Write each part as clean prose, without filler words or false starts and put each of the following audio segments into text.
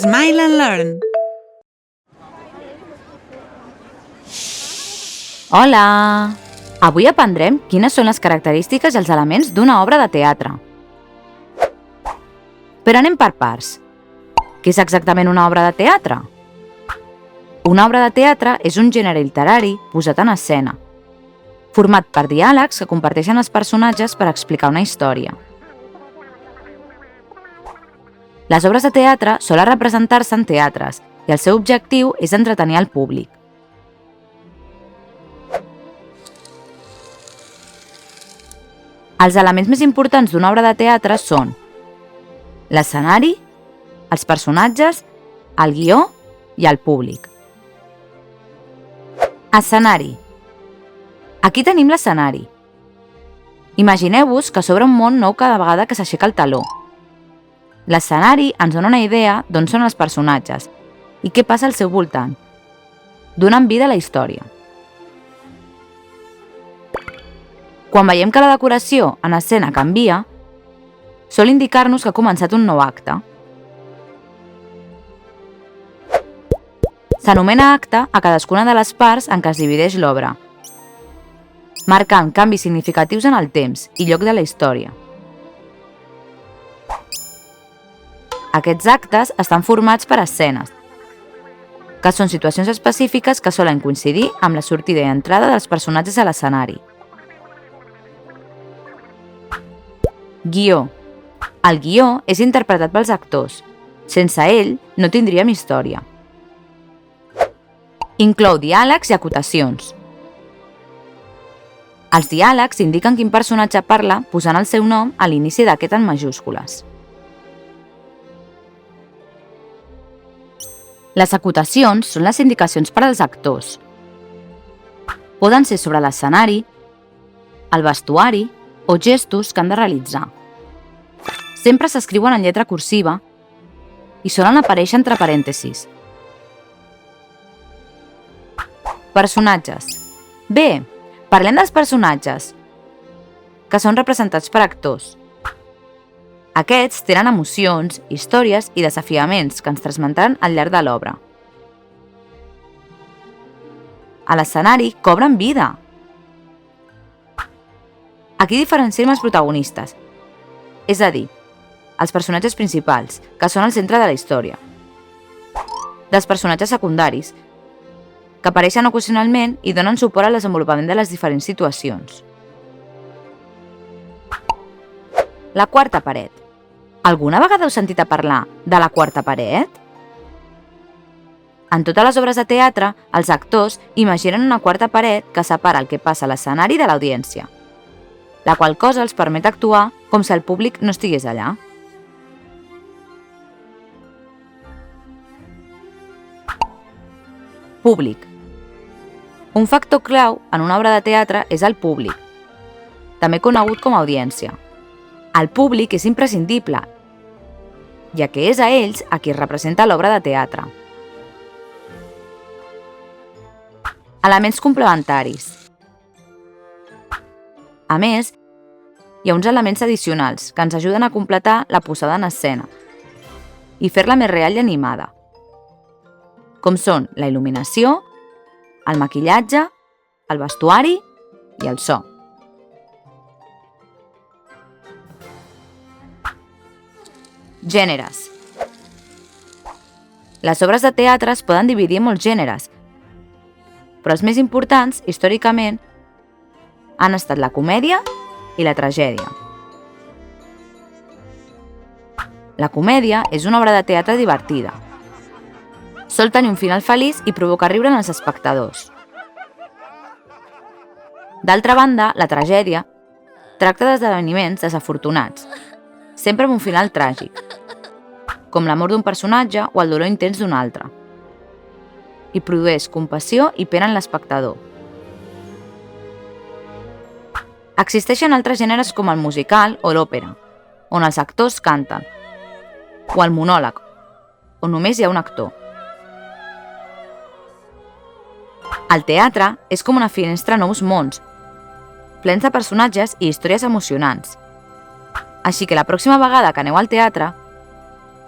Smile and Learn. Hola! Avui aprendrem quines són les característiques i els elements d'una obra de teatre. Però anem per parts. Què és exactament una obra de teatre? Una obra de teatre és un gènere literari posat en escena, format per diàlegs que comparteixen els personatges per explicar una història. Les obres de teatre solen representar-se en teatres i el seu objectiu és entretenir el públic. Els elements més importants d'una obra de teatre són l'escenari, els personatges, el guió i el públic. Escenari. Aquí tenim l'escenari. Imagineu-vos que s'obre un món nou cada vegada que s'aixeca el teló. L'escenari ens dona una idea d'on són els personatges i què passa al seu voltant, donant vida a la història. Quan veiem que la decoració en escena canvia, sol indicar-nos que ha començat un nou acte. S'anomena acte a cadascuna de les parts en què es divideix l'obra, marcant canvis significatius en el temps i lloc de la història. Aquests actes estan formats per escenes, que són situacions específiques que solen coincidir amb la sortida i entrada dels personatges a l'escenari. Guió. El guió és interpretat pels actors. Sense ell, no tindríem història. Inclou diàlegs i acotacions. Els diàlegs indiquen quin personatge parla posant el seu nom a l'inici d'aquest en majúscules. Les acotacions són les indicacions per als actors. Poden ser sobre l'escenari, el vestuari o gestos que han de realitzar. Sempre s'escriuen en lletra cursiva i solen aparèixer entre parèntesis. Personatges. Bé, parlem dels personatges, que són representats per actors. Aquests tenen emocions, històries i desafiaments que ens transmetran al llarg de l'obra. A l'escenari cobren vida. Aquí diferenciem els protagonistes, és a dir, els personatges principals, que són el centre de la història, dels personatges secundaris, que apareixen ocasionalment i donen suport al desenvolupament de les diferents situacions. La quarta paret. Alguna vegada heu sentit a parlar de la quarta paret? En totes les obres de teatre, els actors imaginen una quarta paret que separa el que passa a l'escenari de l'audiència, la qual cosa els permet actuar com si el públic no estigués allà. Públic. Un factor clau en una obra de teatre és el públic, també conegut com a audiència. El públic és imprescindible, ja que és a ells a qui es representa l'obra de teatre. Elements complementaris. A més, hi ha uns elements addicionals que ens ajuden a completar la posada en escena i fer-la més real i animada, com són la il·luminació, el maquillatge, el vestuari i el so. Gèneres. Les obres de teatre es poden dividir en molts gèneres, però els més importants, històricament, han estat la comèdia i la tragèdia. La comèdia és una obra de teatre divertida. Sol tenir un final feliç i provocar riure en els espectadors. D'altra banda, la tragèdia tracta d'esdeveniments desafortunats, sempre amb un final tràgic, com la mort d'un personatge o el dolor intens d'un altre, i produeix compassió i pena en l'espectador. Existeixen altres gèneres com el musical o l'òpera, on els actors canten, o el monòleg, on només hi ha un actor. El teatre és com una finestra a nous mons, plens de personatges i històries emocionants. Així que la pròxima vegada que aneu al teatre,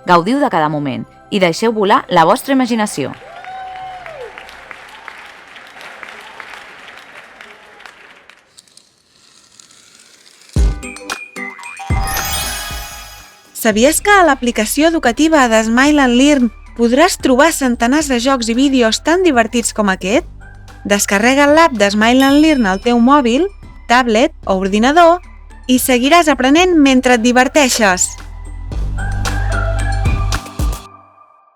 Gaudiu de cada moment i deixeu volar la vostra imaginació. Sabies que a l'aplicació educativa de Smile and Learn podràs trobar centenars de jocs i vídeos tan divertits com aquest? Descarrega l'app de Smile and Learn al teu mòbil, tablet o ordinador i seguiràs aprenent mentre et diverteixes.